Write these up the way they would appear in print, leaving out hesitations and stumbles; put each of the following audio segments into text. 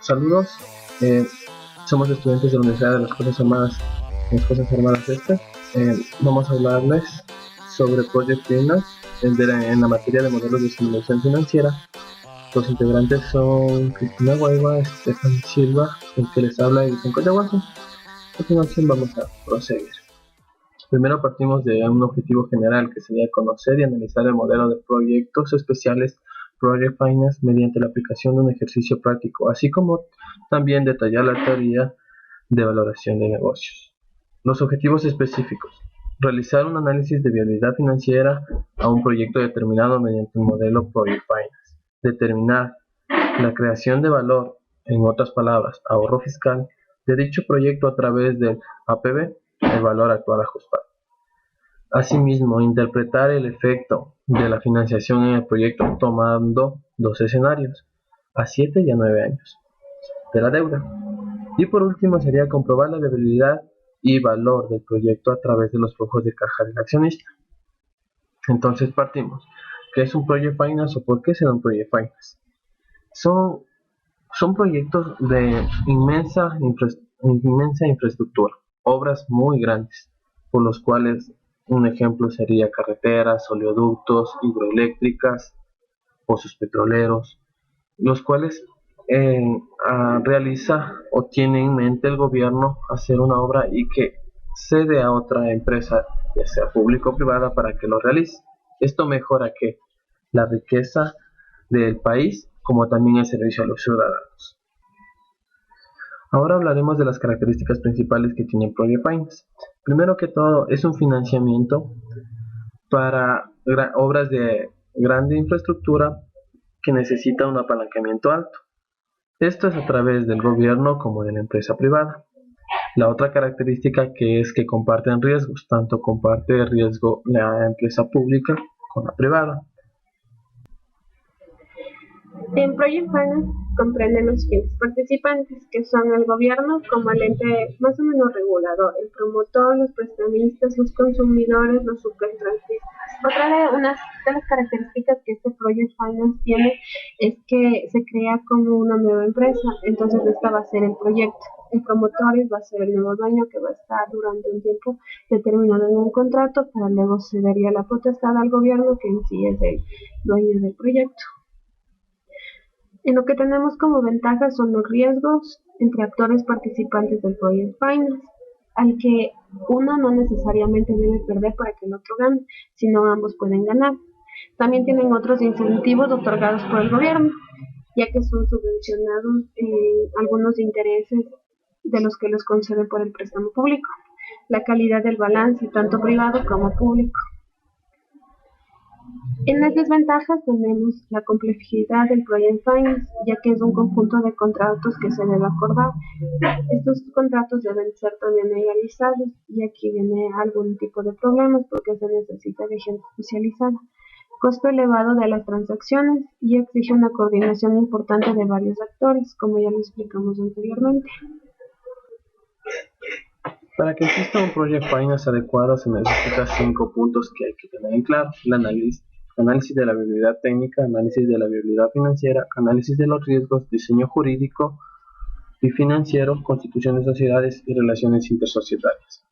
Saludos, eh, somos estudiantes de la Universidad de las Fuerzas Armadas Este. Vamos a hablarles sobre Project Finance en la materia de modelos de simulación financiera. Los integrantes son Cristina Guayba, Estefan Silva, el que les habla, y Vicente Coyahuasi. A continuación vamos a proseguir. Primero partimos de un objetivo general, que sería conocer y analizar el modelo de proyectos especiales Project Finance mediante la aplicación de un ejercicio práctico, así como también detallar la teoría de valoración de negocios. Los objetivos específicos: realizar un análisis de viabilidad financiera a un proyecto determinado mediante un modelo Project Finance. Determinar la creación de valor, en otras palabras, ahorro fiscal, de dicho proyecto a través del APB, el valor actual ajustado. Asimismo, interpretar el efecto de la financiación en el proyecto tomando dos escenarios, a 7 y a 9 años, de la deuda. Y por último sería comprobar la viabilidad y valor del proyecto a través de los flujos de caja del accionista. Entonces partimos. ¿Qué es un Project Finance o por qué se da un Project Finance? Son proyectos de inmensa infraestructura, obras muy grandes, por los cuales un ejemplo sería carreteras, oleoductos, hidroeléctricas, pozos petroleros, los cuales realiza o tiene en mente el gobierno hacer una obra y que cede a otra empresa, ya sea pública o privada, para que lo realice. Esto mejora que la riqueza del país, como también el servicio a los ciudadanos. Ahora hablaremos de las características principales que tiene Project Finance. Primero que todo, es un financiamiento para obras de grande infraestructura que necesita un apalancamiento alto. Esto es a través del gobierno como de la empresa privada. La otra característica que es que comparten riesgos, tanto comparte riesgo la empresa pública con la privada. En Project Finance comprenden los siguientes participantes, que son el gobierno como el ente más o menos regulador, el promotor, los prestamistas, los consumidores, los subcontratistas. Otra de las características que este Project Finance tiene es que se crea como una nueva empresa, entonces esta va a ser el proyecto. El promotor va a ser el nuevo dueño, que va a estar durante un tiempo determinado en un contrato, para luego se daría la potestad al gobierno, que en sí es el dueño del proyecto. En lo que tenemos como ventajas son los riesgos entre actores participantes del Project Finance, al que uno no necesariamente debe perder para que el otro gane, sino ambos pueden ganar. También tienen otros incentivos otorgados por el gobierno, ya que son subvencionados algunos intereses de los que los concede por el préstamo público. La calidad del balance, tanto privado como público. En las desventajas tenemos la complejidad del Project Finance, ya que es un conjunto de contratos que se debe acordar. Estos contratos deben ser también legalizados, y aquí viene algún tipo de problemas porque se necesita de gente especializada. Costo elevado de las transacciones, y exige una coordinación importante de varios actores, como ya lo explicamos anteriormente. Para que exista un Project Finance adecuado se necesitan 5 puntos que hay que tener en claro: el análisis de la viabilidad técnica, análisis de la viabilidad financiera, análisis de los riesgos, diseño jurídico y financiero, constitución de sociedades y relaciones intersocietarias.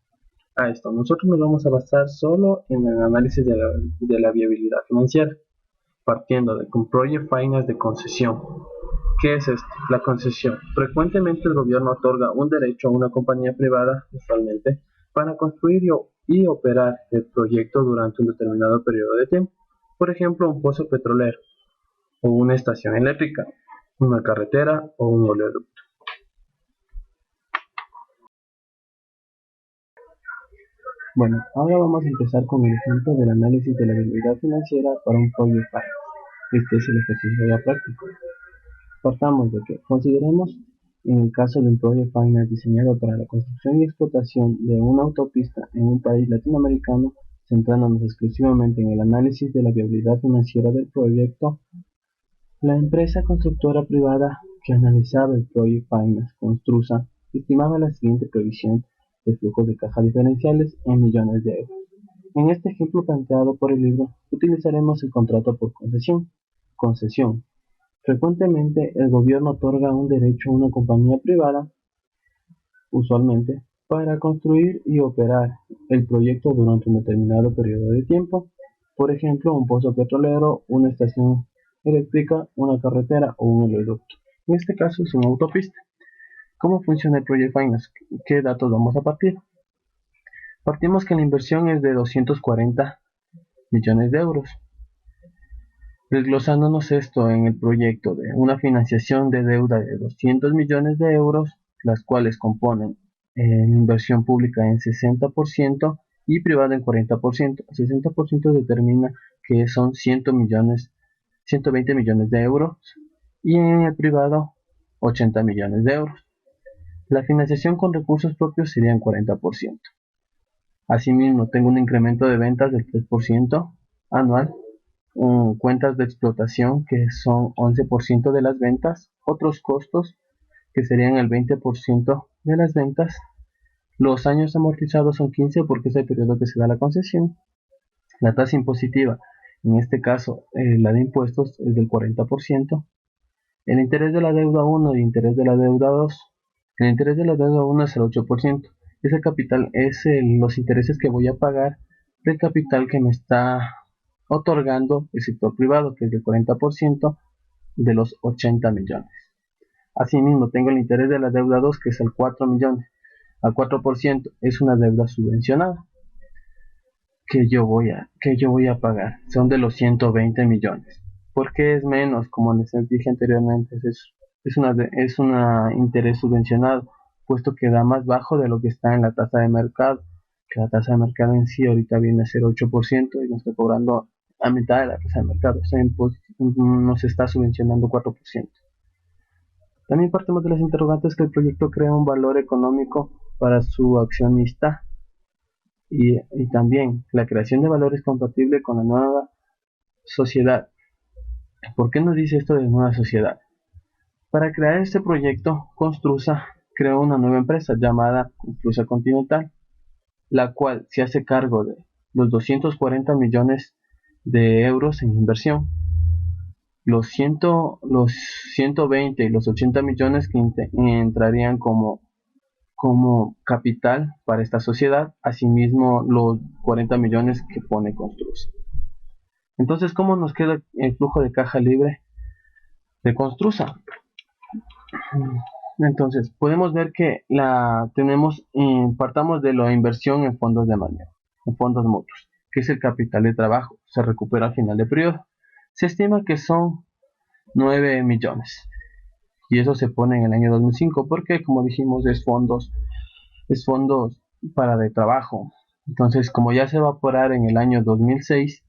A esto, nosotros nos vamos a basar solo en el análisis de la viabilidad financiera, partiendo de un Project Finance de concesión. ¿Qué es esto? La concesión. Frecuentemente el gobierno otorga un derecho a una compañía privada, usualmente, para construir y operar el proyecto durante un determinado periodo de tiempo. Por ejemplo, un pozo petrolero, o una estación eléctrica, una carretera o un oleoducto. Bueno, ahora vamos a empezar con el ejemplo del análisis de la viabilidad financiera para un Project Finance. Este es el ejercicio ya práctico. Partamos de que consideremos en el caso de un Project Finance diseñado para la construcción y explotación de una autopista en un país latinoamericano, centrándonos exclusivamente en el análisis de la viabilidad financiera del proyecto. La empresa constructora privada que analizaba el Project Finance, Construsa, estimaba la siguiente previsión de flujos de caja diferenciales en millones de euros. En este ejemplo planteado por el libro, utilizaremos el contrato por concesión. Frecuentemente el gobierno otorga un derecho a una compañía privada, usualmente, para construir y operar el proyecto durante un determinado periodo de tiempo. Por ejemplo, un pozo petrolero, una estación eléctrica, una carretera o un oleoducto. En este caso es una autopista. ¿Cómo funciona el Project Finance? ¿Qué datos vamos a partir? Partimos que la inversión es de 240 millones de euros. Desglosándonos esto en el proyecto de una financiación de deuda de 200 millones de euros, las cuales componen inversión pública en 60% y privada en 40%. El 60% determina que son 120 millones de euros y en el privado 80 millones de euros. La financiación con recursos propios sería en 40%. Asimismo, tengo un incremento de ventas del 3% anual, cuentas de explotación que son 11% de las ventas, otros costos que serían el 20% de las ventas, los años amortizados son 15 porque es el periodo que se da la concesión, la tasa impositiva, en este caso la de impuestos es del 40%, el interés de la deuda 1 y interés de la deuda 2, el interés de la deuda 1 es el 8%, ese capital es los intereses que voy a pagar del capital que me está otorgando el sector privado, que es del 40% de los 80 millones. Asimismo, tengo el interés de la deuda 2, que es el 4 millones. Al 4% es una deuda subvencionada que yo voy a pagar. Son de los 120 millones. ¿Por qué es menos? Como les dije anteriormente, es una interés subvencionado, puesto que da más bajo de lo que está en la tasa de mercado, que la tasa de mercado en sí ahorita viene a ser 8% y nos está cobrando a mitad de la tasa de mercado, o sea, nos está subvencionando 4%. También partimos de las interrogantes que el proyecto crea un valor económico para su accionista y también la creación de valor es compatible con la nueva sociedad. ¿Por qué nos dice esto de nueva sociedad? Para crear este proyecto, Construsa creó una nueva empresa llamada Construsa Continental, la cual se hace cargo de los 240 millones de euros en inversión, los 120 y los 80 millones que entrarían como capital para esta sociedad, asimismo los 40 millones que pone Construsa. Entonces, ¿cómo nos queda el flujo de caja libre de Construsa? Entonces, podemos ver que partamos de la inversión en fondos de manejo, en fondos mutuos, que es el capital de trabajo, se recupera al final de periodo. Se estima que son 9 millones y eso se pone en el año 2005 porque, como dijimos, es fondos para de trabajo. Entonces, como ya se va a evaporar en el año 2006,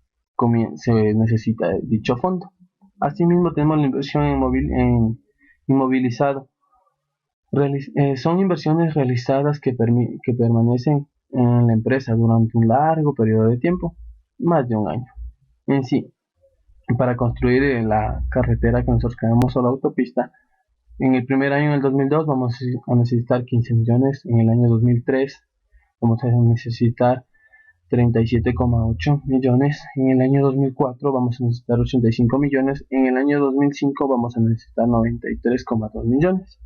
se necesita dicho fondo. Asimismo, tenemos la inversión en inmovilizado. Son inversiones realizadas que permanecen en la empresa durante un largo periodo de tiempo, más de un año. En sí, para construir la carretera que nosotros queremos o la autopista, en el primer año, en el 2002, vamos a necesitar 15 millones, en el año 2003 vamos a necesitar 37,8 millones, en el año 2004 vamos a necesitar 85 millones, en el año 2005 vamos a necesitar 93,2 millones.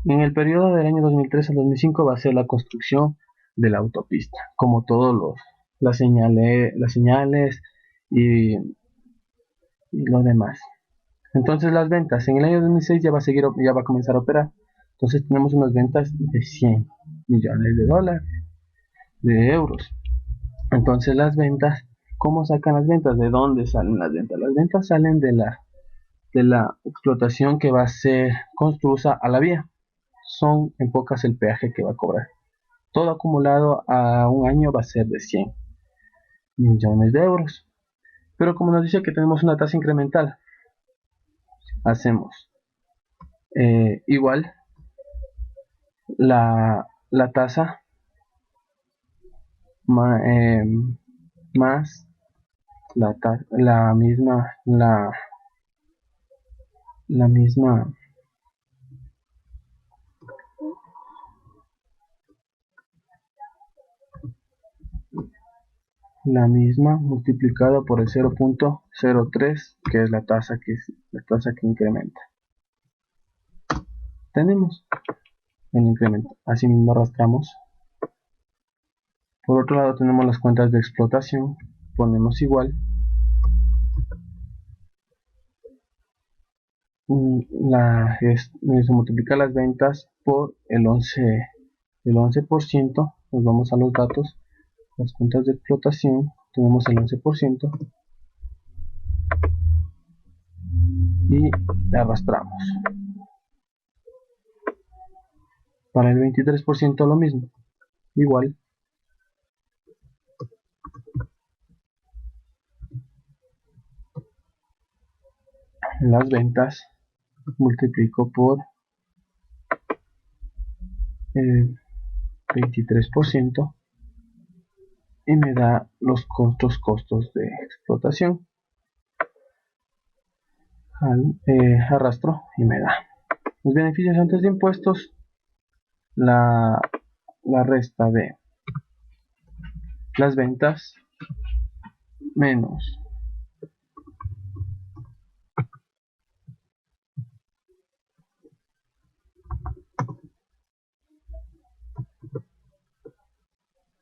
En el periodo del año 2003 al 2005 va a ser la construcción de la autopista, como todos las señales y lo demás. Entonces las ventas, en el año 2006 ya va a comenzar a operar. Entonces tenemos unas ventas de 100 millones de dólares, de euros. Entonces las ventas, ¿cómo sacan las ventas? ¿De dónde salen las ventas? Las ventas salen de la explotación que va a ser Construsa a la vía. Son en pocas el peaje que va a cobrar. Todo acumulado a un año va a ser de 100 millones de euros. Pero como nos dice que tenemos una tasa incremental, hacemos igual la tasa más la misma la misma multiplicado por el 0.03, que es la tasa que incrementa. Tenemos el incremento. Asimismo arrastramos. Por otro lado tenemos las cuentas de explotación. Ponemos igual. Se multiplica las ventas por el 11%. Nos vamos a los datos. Las cuentas de explotación. Tenemos el 11%. Y arrastramos. Para el 23% lo mismo. Igual. Las ventas multiplico por el 23% y me da los costos de explotación. Arrastro y me da los beneficios antes de impuestos, la resta de las ventas menos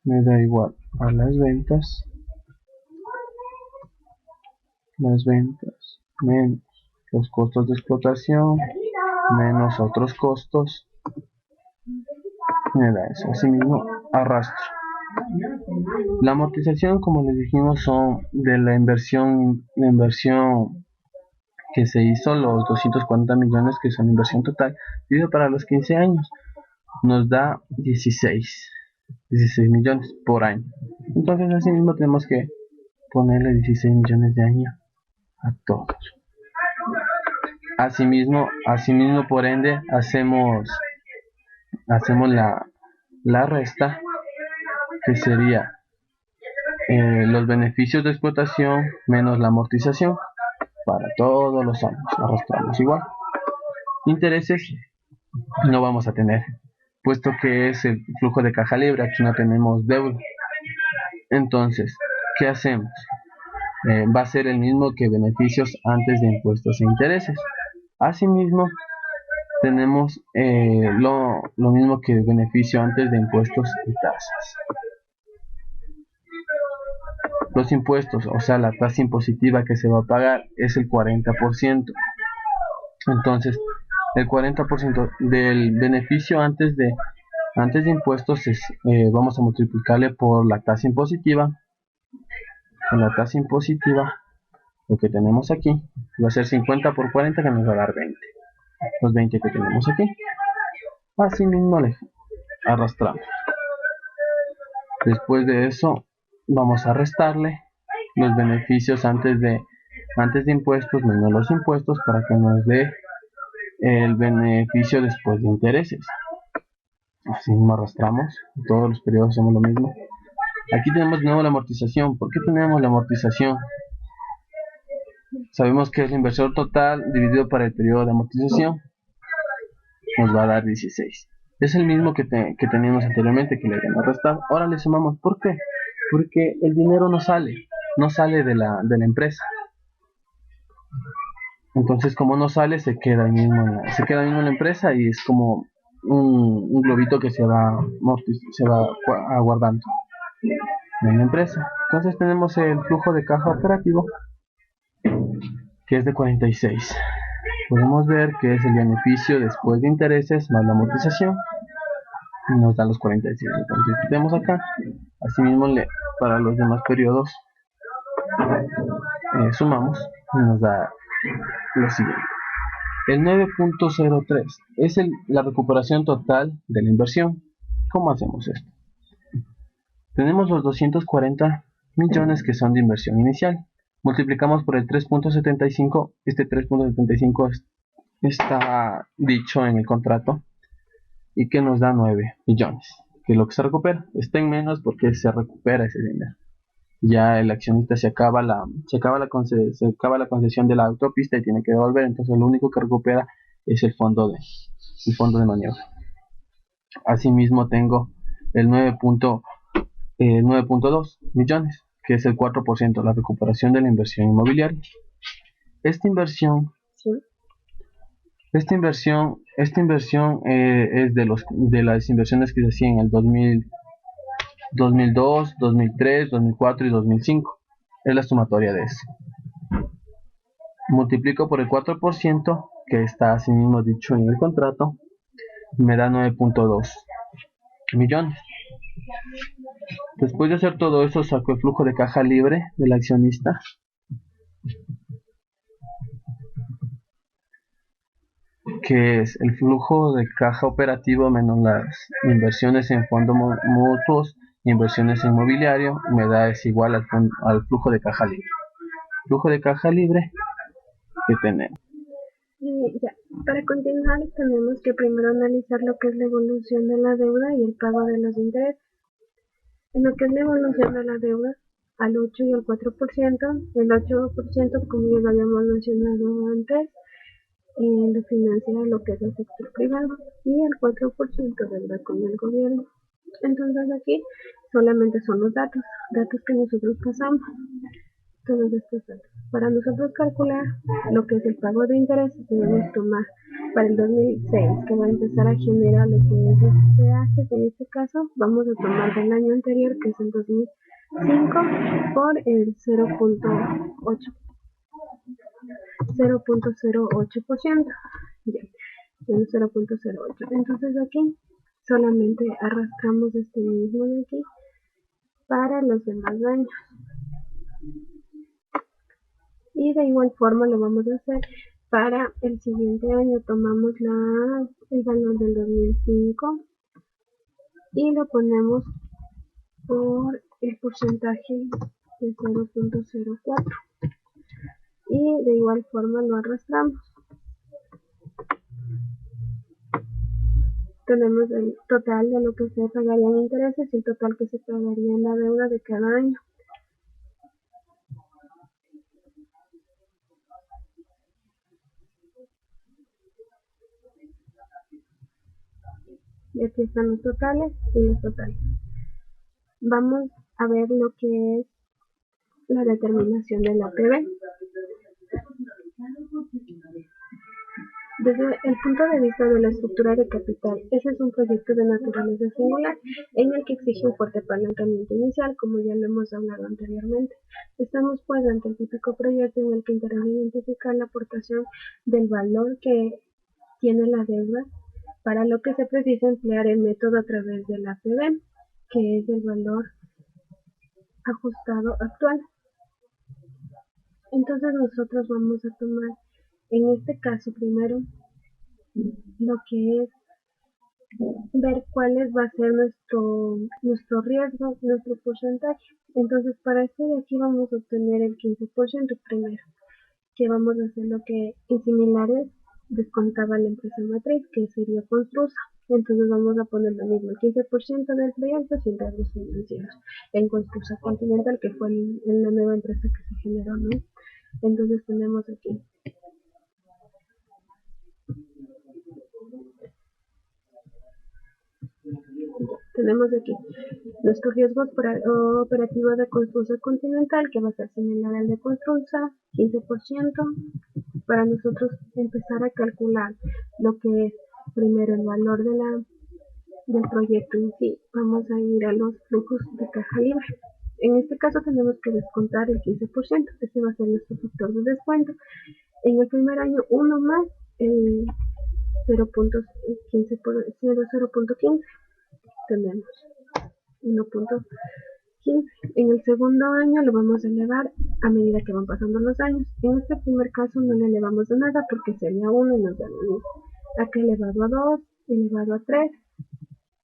me da igual a las ventas menos los costos de explotación menos otros costos, me da eso. Asimismo arrastro. La amortización, como les dijimos, son de la inversión que se hizo, los 240 millones que son inversión total, dividido para los 15 años, nos da 16 millones por año. Entonces asimismo tenemos que ponerle 16 millones de año a todos. Asimismo por ende hacemos la resta, que sería los beneficios de explotación menos la amortización para todos los años. Arrastramos igual. Intereses no vamos a tener, puesto que es el flujo de caja libre. Aquí no tenemos deuda. Entonces, ¿qué hacemos? Va a ser el mismo que beneficios antes de impuestos e intereses. Asimismo, tenemos lo mismo que beneficio antes de impuestos y tasas. Los impuestos, o sea, la tasa impositiva que se va a pagar es el 40%. Entonces, el 40% del beneficio antes de impuestos vamos a multiplicarle por la tasa impositiva. Con la tasa impositiva, lo que tenemos aquí va a ser 50 por 40, que nos va a dar 20. Los 20 que tenemos aquí. Así mismo le arrastramos. Después de eso vamos a restarle los beneficios antes de impuestos menos los impuestos, para que nos dé el beneficio después de intereses. Así mismo arrastramos. En todos los periodos hacemos lo mismo. Aquí tenemos de nuevo la amortización. ¿Por qué tenemos la amortización? Sabemos que es la inversión total dividido para el periodo de amortización, nos va a dar 16. Es el mismo que teníamos anteriormente, que le habíamos restado. Ahora le sumamos. ¿Por qué? Porque el dinero no sale de la empresa. Entonces, como no sale, se queda ahí mismo en la empresa, y es como un globito que se va aguardando en la empresa. Entonces tenemos el flujo de caja operativo, que es de 46. Podemos ver que es el beneficio después de intereses más la amortización, y nos da los 46. Entonces quitamos acá. Asimismo, para los demás periodos sumamos y nos da lo siguiente. El 9.03 es la recuperación total de la inversión. ¿Cómo hacemos esto? Tenemos los 240 millones que son de inversión inicial. Multiplicamos por el 3.75. Este 3.75 está dicho en el contrato, y que nos da 9 millones, que es lo que se recupera. Está en menos porque se recupera ese dinero. Ya el accionista se acaba la concesión de la autopista y tiene que devolver. Entonces lo único que recupera es el fondo de maniobra. Asimismo tengo el 9.2 millones, que es el 4%, la recuperación de la inversión inmobiliaria. Esta inversión Sí. es de las inversiones que se hacían en el 2002, 2003, 2004 y 2005. Es la sumatoria de eso. Multiplico por el 4%, que está así mismo dicho en el contrato, me da 9.2 millones. Después de hacer todo eso, saco el flujo de caja libre del accionista, que es el flujo de caja operativo menos las inversiones en fondos mutuos, inversiones en inmobiliario, me da es igual al flujo de caja libre. Flujo de caja libre que tenemos. Ya. Para continuar, tenemos que primero analizar lo que es la evolución de la deuda y el pago de los intereses. En lo que es la evolución de la deuda, al 8 y al 4%, el 8%, como ya lo habíamos mencionado antes, lo financia lo que es el sector privado y el 4% deuda con el gobierno. Entonces aquí solamente son los datos que nosotros pasamos, todos estos datos. Para nosotros calcular lo que es el pago de intereses, debemos tomar para el 2006, que va a empezar a generar lo que es los peajes. En este caso vamos a tomar del año anterior, que es el 2005, por el 0.08%. Ya, el 0.08. Entonces aquí solamente arrastramos este mismo de aquí para los demás años. Y de igual forma lo vamos a hacer para el siguiente año. Tomamos el valor del 2005 y lo ponemos por el porcentaje de 0.04 y de igual forma lo arrastramos. Tenemos el total de lo que se pagaría en intereses y el total que se pagaría en la deuda de cada año. Y aquí están los totales y los totales. Vamos a ver lo que es la determinación de la PB. Desde el punto de vista de la estructura de capital, ese es un proyecto de naturaleza singular en el que exige un fuerte apalancamiento inicial, como ya lo hemos hablado anteriormente. Estamos pues ante el típico proyecto en el que interesa identificar la aportación del valor que tiene la deuda, para lo que se precisa emplear el método a través de la PB, que es el valor ajustado actual. Entonces nosotros vamos a tomar en este caso primero lo que es ver cuál va a ser nuestro riesgo, nuestro porcentaje. Entonces para este de aquí vamos a obtener el 15% primero, que vamos a hacer lo que en similares descontaba la empresa matriz, que sería Construsa. Entonces vamos a poner lo mismo, el 15% del proyecto sin riesgos financieros en Construsa Continental, que fue la nueva empresa que se generó, ¿no? Entonces tenemos aquí nuestro riesgo operativo de Construsa Continental, que va a ser similar al de Construsa, 15%. Para nosotros empezar a calcular lo que es primero el valor del proyecto en sí, vamos a ir a los flujos de caja libre. En este caso tenemos que descontar el 15%, ese va a ser nuestro factor de descuento. En el primer año, uno más el 0.15, tenemos 1.15. En el segundo año lo vamos a elevar a medida que van pasando los años. En este primer caso no le elevamos a nada porque sería 1 y nos da lo mismo. Acá elevado a 2, elevado a 3,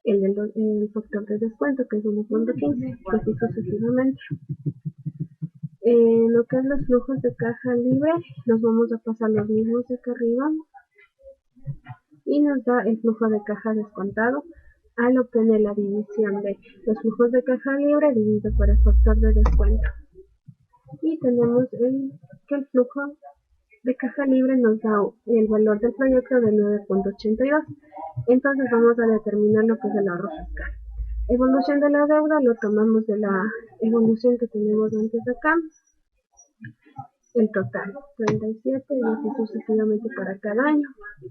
el factor de descuento que es 1.15, así sucesivamente. Lo que es los flujos de caja libre, los vamos a pasar los mismos de acá arriba y nos da el flujo de caja descontado al obtener la división de los flujos de caja libre dividido por el factor de descuento. Y tenemos que el flujo de caja libre nos da el valor del proyecto de 9.82. Entonces vamos a determinar lo que es el ahorro fiscal. Evolución de la deuda lo tomamos de la evolución que tenemos antes acá, el total, 37 y así sucesivamente para cada año.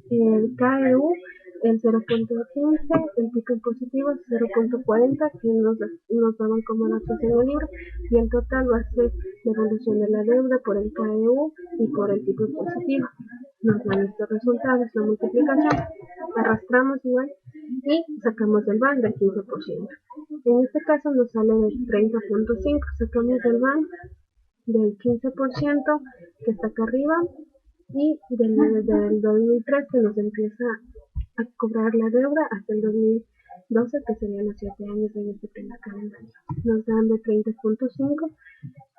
El KEU, el 0.15, el pico impositivo es 0.40 que nos daban como datos en el libro, y el total va a ser la evolución de la deuda por el KEU y por el pico impositivo. Nos dan estos resultados, la multiplicación, arrastramos igual y sacamos del BAN del 15%. En este caso nos sale del 30.5, sacamos del BAN del 15% que está acá arriba y del 2003 que nos empieza a cobrar la deuda hasta el 2012 que serían los 7 años de este primer calendario. Nos dan de 30.5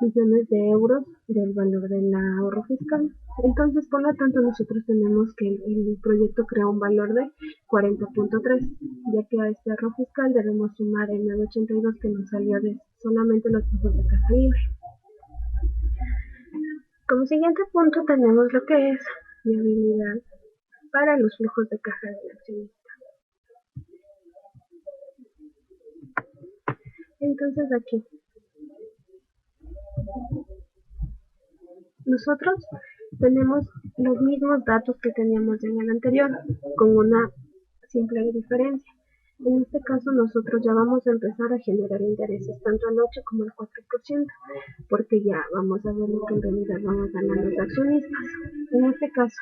millones de euros del valor del ahorro fiscal. Entonces, por lo tanto, nosotros tenemos que el proyecto crea un valor de 40.3, ya que a este ahorro fiscal debemos sumar el 982 que nos salió de solamente los flujos de caja libre. Como siguiente punto tenemos lo que es viabilidad para los flujos de caja del accionista. Entonces aquí nosotros tenemos los mismos datos que teníamos en el anterior, con una simple diferencia. En este caso nosotros ya vamos a empezar a generar intereses tanto al 8 como al 4%, porque ya vamos a ver lo que en realidad van a ganar los accionistas. En este caso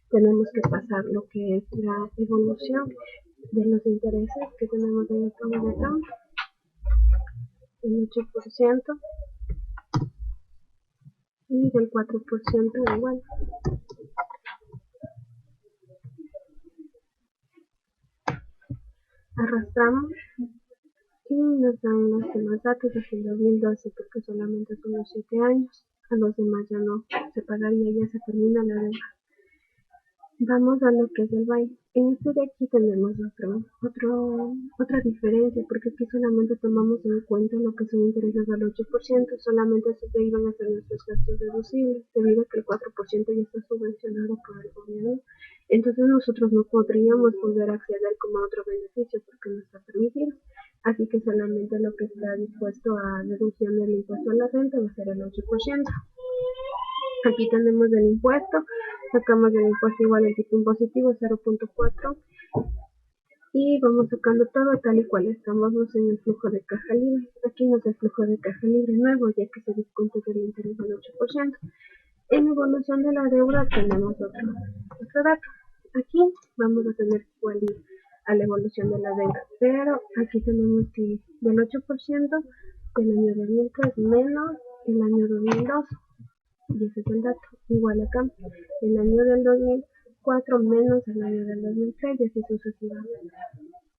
tenemos que pasar lo que es la evolución de los intereses que tenemos en el primer account, el 8% y del 4% igual. Arrastramos y nos dan los demás datos hasta el 2012 porque solamente son los 7 años. A los demás ya no se pagaría, ya se termina la deuda. Vamos a lo que es el baile. En este de aquí tenemos otra diferencia, porque aquí solamente tomamos en cuenta lo que son intereses al 8%, solamente se iban a hacer nuestros gastos deducibles, debido a que el 4% ya está subvencionado por el gobierno. Entonces nosotros no podríamos poder acceder como a otro beneficio porque no está permitido. Así que solamente lo que está dispuesto a deducción del impuesto a la renta va a ser el 8%. Aquí tenemos el impuesto, sacamos el impuesto igual el tipo impositivo 0.4 y vamos sacando todo tal y cual estamos en el flujo de caja libre. Aquí nos da el flujo de caja libre nuevo, ya que se descuenta del interés del 8%. En evolución de la deuda tenemos otro dato. Aquí vamos a tener que igual ir a la evolución de la deuda, pero aquí tenemos que del 8% del año 2003 menos el año 2002. Y ese es el dato. Igual acá, el año del 2004 menos el año del 2003 y así sucesivamente.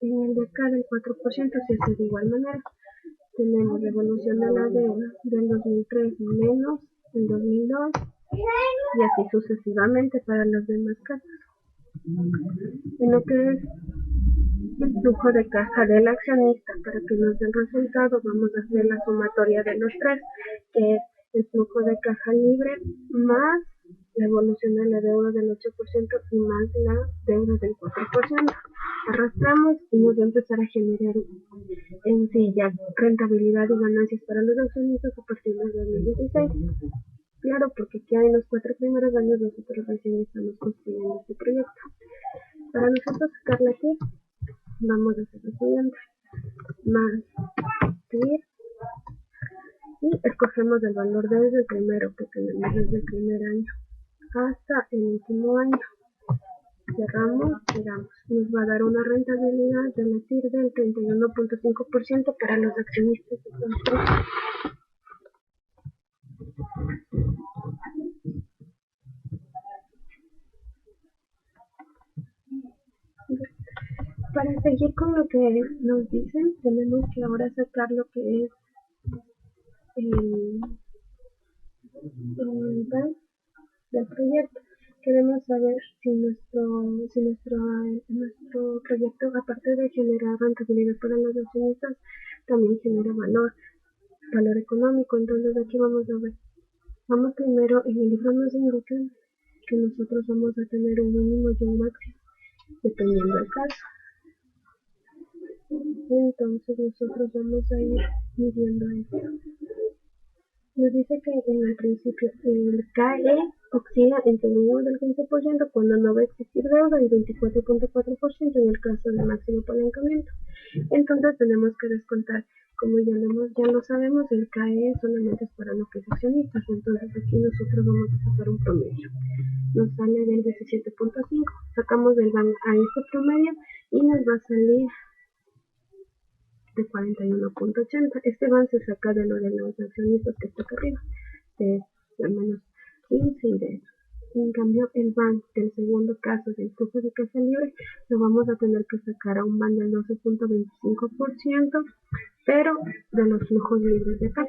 En el de acá del 4% se hace de igual manera. Tenemos la evolución de la deuda del 2003 menos el 2002 y así sucesivamente para los demás casos. En lo que es el flujo de caja del accionista, para que nos dé el resultado, vamos a hacer la sumatoria de los tres, que es el flujo de caja libre más la evolución de la deuda del 8% y más la deuda del 4%. Arrastramos y nos va a empezar a generar en sí ya rentabilidad y ganancias para los accionistas a partir del 2016. Claro, porque aquí en los 4 primeros años nosotros recién estamos construyendo este proyecto. Para nosotros sacarla aquí, vamos a hacer lo siguiente, más subir y escogemos el valor desde el primero que tenemos desde el primer año hasta el último año. Cerramos, nos va a dar una rentabilidad de la TIR del 31.5% para los accionistas de Control. Para seguir con lo que nos dicen, tenemos que ahora sacar lo que es el plan del proyecto. Queremos saber si nuestro proyecto, aparte de generar rentabilidad para los accionistas, también genera valor económico. Entonces aquí vamos a ver. Vamos primero, en el libro nos indican que nosotros vamos a tener un mínimo y un máximo, dependiendo del caso. Entonces nosotros vamos a ir midiendo esto. Nos dice que en el principio el KE oscila entre el mínimo del 15% cuando no va a existir deuda y 24.4% en el caso de máximo apalancamiento. Entonces tenemos que descontar, como ya lo sabemos, el KE solamente es para los que es accionistas, entonces aquí nosotros vamos a sacar un promedio. Nos sale del 17.5, sacamos del BAN a este promedio y nos va a salir de 41.80. Este BAN se saca de lo de los accionistas que está acá arriba, de al menos 15 y de eso. En cambio, el BAN del segundo caso del flujo de caja libre lo vamos a tener que sacar a un BAN del 12.25%, pero de los flujos libres de caja.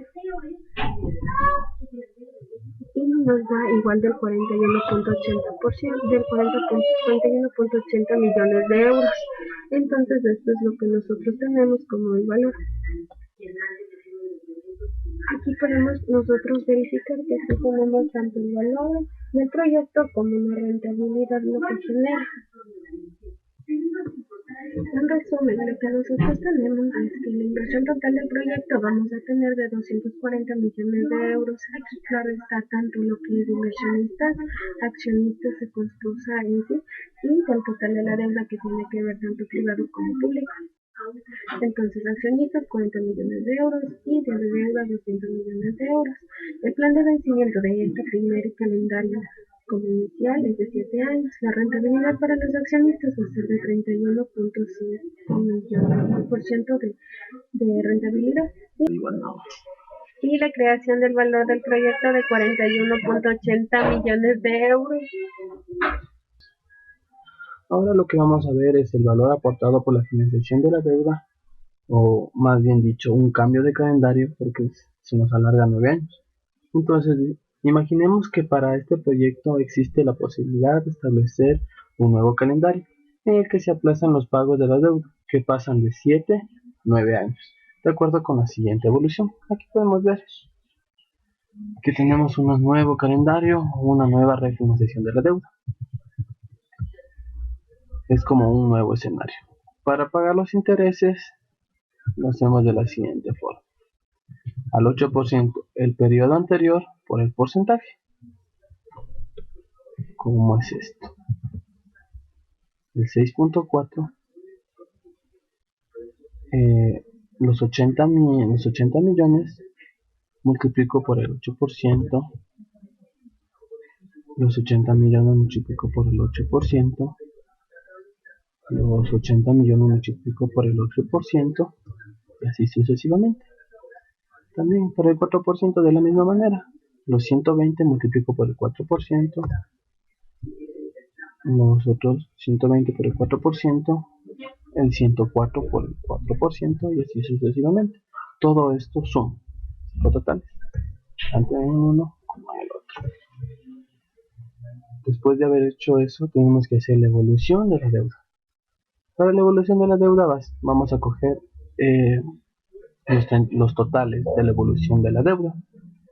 Y nos da igual del 41.80%, del 41.80 millones de euros. Entonces esto es lo que nosotros tenemos como el valor. Aquí podemos nosotros verificar que aquí tenemos tanto el valor del proyecto como la rentabilidad lo que genera. En resumen, lo que nosotros tenemos es que la inversión total del proyecto vamos a tener de 240 millones de euros. Aquí, claro, está tanto lo que es inversionistas, accionistas de Construsa en sí, y el total de la deuda que tiene que ver tanto privado como público. Entonces, accionistas 40 millones de euros y de deuda 200 millones de euros. El plan de vencimiento de este primer calendario como inicial es de 7 años. La rentabilidad para los accionistas va a ser de 31.5% de rentabilidad. Y la creación del valor del proyecto de 41.80 millones de euros. Ahora lo que vamos a ver es el valor aportado por la financiación de la deuda, o más bien dicho, un cambio de calendario porque se nos alarga 9 años. Entonces, imaginemos que para este proyecto existe la posibilidad de establecer un nuevo calendario en el que se aplazan los pagos de la deuda, que pasan de 7 a 9 años, de acuerdo con la siguiente evolución. Aquí podemos ver que tenemos un nuevo calendario o una nueva refinanciación de la deuda. Es como un nuevo escenario. Para pagar los intereses lo hacemos de la siguiente forma: al 8% el periodo anterior por el porcentaje. ¿Cómo es esto? El 6.4, los 80 millones multiplico por el 8%, los 80 millones multiplico por el 8%, los 80 millones multiplico por el 8%, y así sucesivamente. También por el 4% de la misma manera, los 120 multiplico por el 4%, los otros 120 por el 4%, el 104 por el 4%, y así sucesivamente. Todo esto son totales, tanto en uno como en el otro. Después de haber hecho eso, tenemos que hacer la evolución de la deuda. Para la evolución de la deuda vamos a coger los totales de la evolución de la deuda,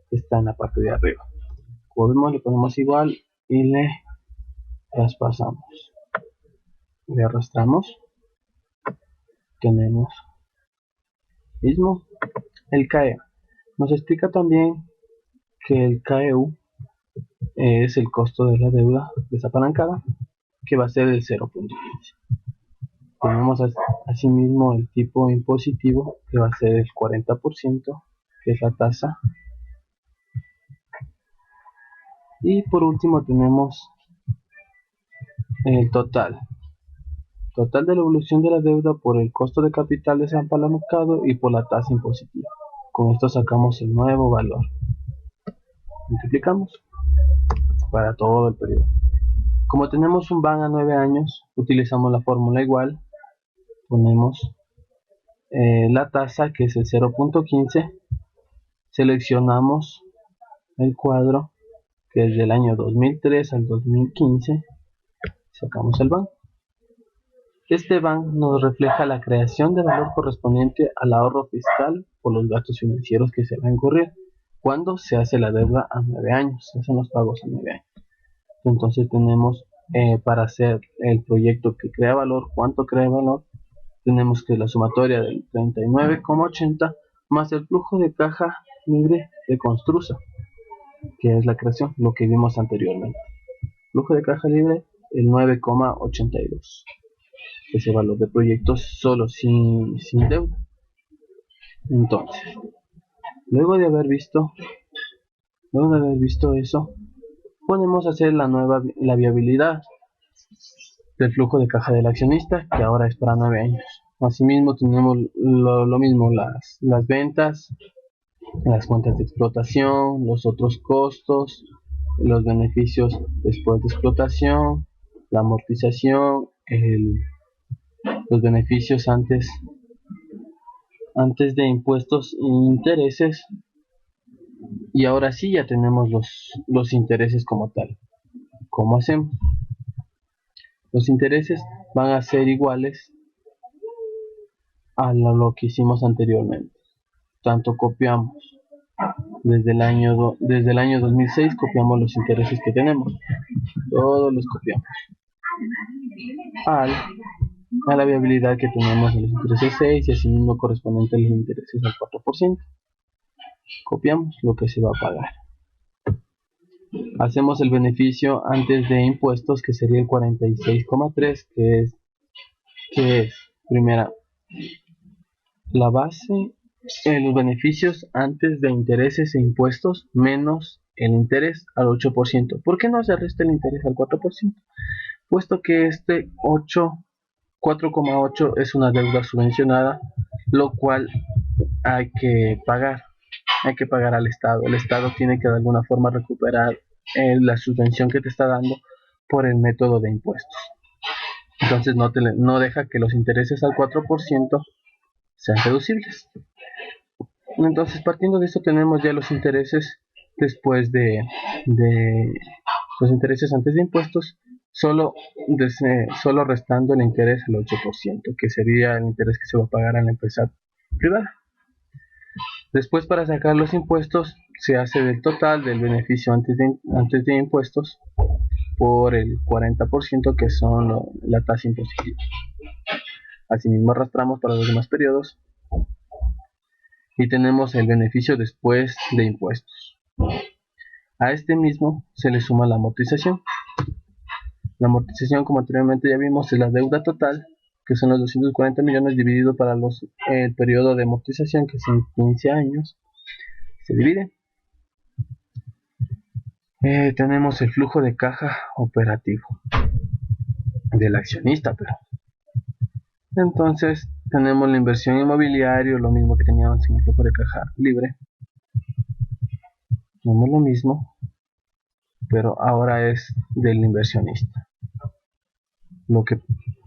que está en la parte de arriba. Como vemos, le ponemos igual y le traspasamos, le arrastramos. Tenemos mismo el KE. Nos explica también que el KEU es el costo de la deuda desapalancada, que va a ser el 0.15. Tenemos asimismo el tipo impositivo, que va a ser el 40%, que es la tasa. Y por último tenemos el total de la evolución de la deuda por el costo de capital desapalancado y por la tasa impositiva. Con esto sacamos el nuevo valor. Multiplicamos para todo el periodo. Como tenemos un BAN a 9 años, utilizamos la fórmula igual, ponemos la tasa, que es el 0.15, seleccionamos el cuadro, que es del año 2003 al 2015, sacamos el BAN. Este BAN nos refleja la creación de valor correspondiente al ahorro fiscal por los gastos financieros que se va a incurrir cuando se hace la deuda a 9 años, se hacen los pagos a 9 años. Entonces tenemos para hacer el proyecto que crea valor, cuánto crea valor, tenemos que la sumatoria del 39,80 más el flujo de caja libre de Construsa, que es la creación, lo que vimos anteriormente. Flujo de caja libre, el 9,82. Ese valor de proyectos solo sin deuda. Entonces, luego de haber visto eso, podemos hacer la viabilidad del flujo de caja del accionista, que ahora es para 9 años. Asimismo tenemos lo mismo, las ventas, las cuentas de explotación, los otros costos, los beneficios después de explotación, la amortización, los beneficios antes de impuestos e intereses. Y ahora sí ya tenemos los intereses como tal. ¿Cómo hacemos? Los intereses van a ser iguales a lo que hicimos anteriormente. Tanto copiamos desde el año 2006, copiamos los intereses que tenemos, todos los copiamos a la viabilidad que tenemos de los intereses 6 y asimismo correspondiente a los intereses al 4%. Copiamos lo que se va a pagar. Hacemos el beneficio antes de impuestos, que sería el 46,3, que es primera la base, los beneficios antes de intereses e impuestos menos el interés al 8%. ¿Por qué no se resta el interés al 4%? Puesto que este 4,8 es una deuda subvencionada, lo cual hay que pagar al Estado. El Estado tiene que de alguna forma recuperar la subvención que te está dando por el método de impuestos. Entonces no deja que los intereses al 4% sean reducibles. Entonces, partiendo de esto, tenemos ya los intereses después de los intereses antes de impuestos, solo restando el interés al 8%, que sería el interés que se va a pagar a la empresa privada. Después, para sacar los impuestos, se hace del total del beneficio antes de impuestos por el 40%, que son la tasa impositiva. Asimismo, arrastramos para los demás periodos y tenemos el beneficio después de impuestos. A este mismo se le suma la amortización. La amortización, como anteriormente ya vimos, es la deuda total, que son los 240 millones dividido para el periodo de amortización, que son 15 años. Se divide. Tenemos el flujo de caja operativo del accionista, entonces tenemos la inversión inmobiliaria, lo mismo que teníamos en el flujo de caja libre. Tenemos lo mismo, pero ahora es del inversionista. Lo que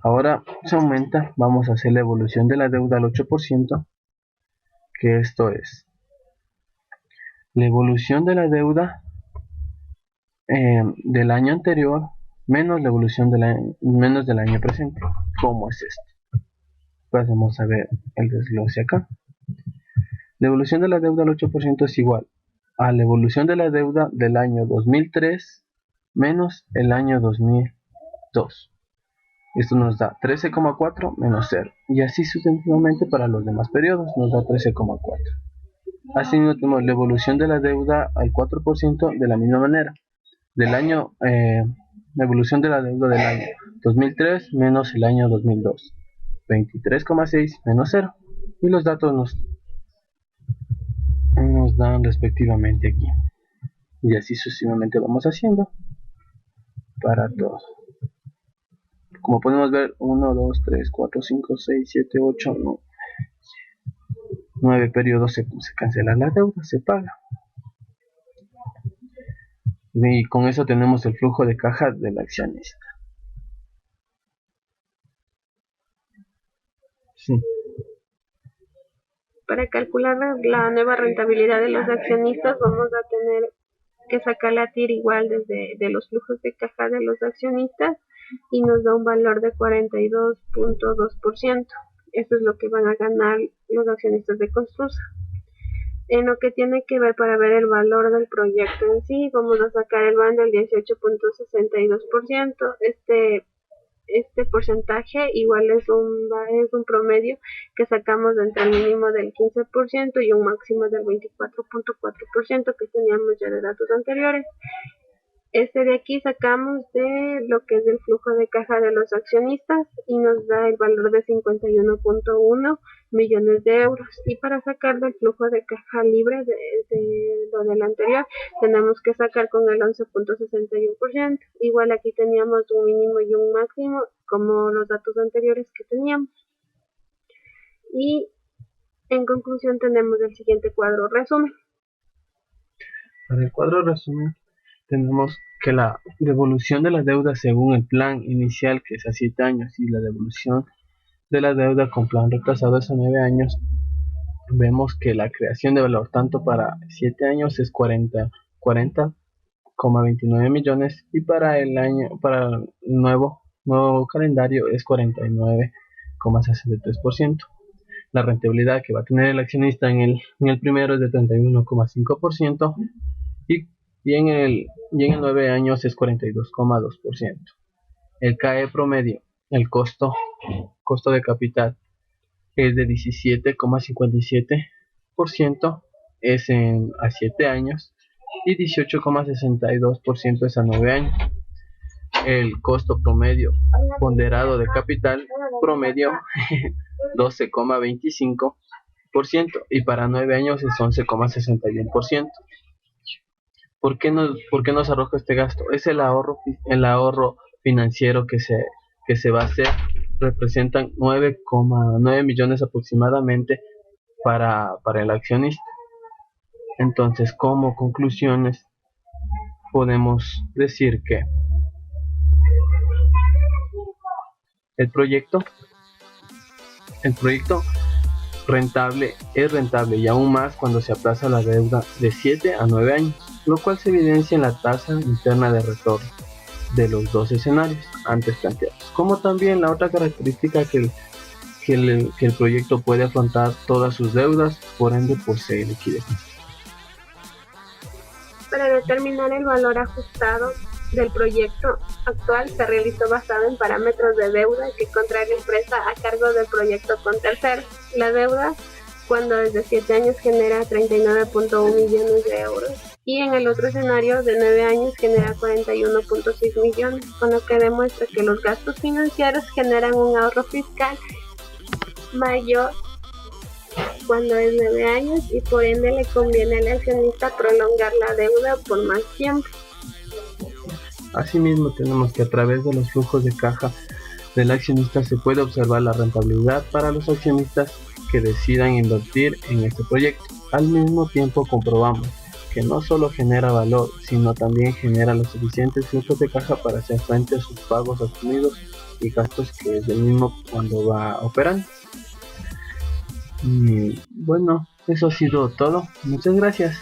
ahora se aumenta, vamos a hacer la evolución de la deuda al 8%, que esto es la evolución de la deuda del año anterior menos la evolución menos del año presente. ¿Cómo es esto? Pasemos a ver el desglose acá. La evolución de la deuda al 8% es igual a la evolución de la deuda del año 2003 menos el año 2002. Esto nos da 13,4 menos 0. Y así sucesivamente para los demás periodos nos da 13,4. Asimismo tenemos la evolución de la deuda al 4% de la misma manera. La evolución de la deuda del año 2003 menos el año 2002. 23,6 menos 0. Y los datos nos dan respectivamente aquí. Y así sucesivamente vamos haciendo para todos. Como podemos ver, 1, 2, 3, 4, 5, 6, 7, 8, 9 periodos se cancela la deuda, se paga. Y con eso tenemos el flujo de caja del accionista. Sí. Para calcular la nueva rentabilidad de los accionistas vamos a tener que sacar la TIR igual de los flujos de caja de los accionistas y nos da un valor de 42.2%. Esto es lo que van a ganar los accionistas de Construsa. En lo que tiene que ver para ver el valor del proyecto en sí, vamos a sacar el BAN del 18.62%. Este Este porcentaje igual es un promedio que sacamos entre el mínimo del 15% y un máximo del 24.4% que teníamos ya de datos anteriores. Este de aquí sacamos de lo que es el flujo de caja de los accionistas y nos da el valor de 51.1 millones de euros. Y para sacar del flujo de caja libre de lo del anterior, tenemos que sacar con el 11.61%. Igual aquí teníamos un mínimo y un máximo, como los datos anteriores que teníamos. Y en conclusión tenemos el siguiente cuadro resumen. Para el cuadro resumen, tenemos que la devolución de la deuda según el plan inicial, que es a 7 años, y la devolución de la deuda con plan retrasado es a 9 años, vemos que la creación de valor tanto para 7 años es 40,29 millones y para el nuevo calendario es 49,63%. La rentabilidad que va a tener el accionista en el primero es de 31,5% y en el 9 años es 42,2%. El CAE promedio, el costo de capital, es de 17,57%, es a 7 años y 18,62% es a 9 años. El costo promedio ponderado de capital promedio 12,25% y para 9 años es 11,61%. ¿Por qué nos arroja este gasto? Es el ahorro financiero que se va a hacer. Representan 9,9 millones aproximadamente para el accionista. Entonces, como conclusiones, podemos decir que el proyecto es rentable y aún más cuando se aplaza la deuda de 7 a 9 años, lo cual se evidencia en la tasa interna de retorno de los dos escenarios antes planteados, como también la otra característica que el proyecto puede afrontar todas sus deudas, por ende posee liquidez. Para determinar el valor ajustado del proyecto actual se realizó basado en parámetros de deuda que contrae la empresa a cargo del proyecto con terceros. La deuda, cuando es de 7 años, genera 39.1 millones de euros y en el otro escenario de 9 años genera 41.6 millones, con lo que demuestra que los gastos financieros generan un ahorro fiscal mayor cuando es 9 años y por ende le conviene al accionista prolongar la deuda por más tiempo. Asimismo, tenemos que a través de los flujos de caja del accionista se puede observar la rentabilidad para los accionistas que decidan invertir en este proyecto. Al mismo tiempo comprobamos que no solo genera valor, sino también genera los suficientes flujos de caja para hacer frente a sus pagos asumidos y gastos que es el mismo cuando va operando. Y bueno, eso ha sido todo. Muchas gracias.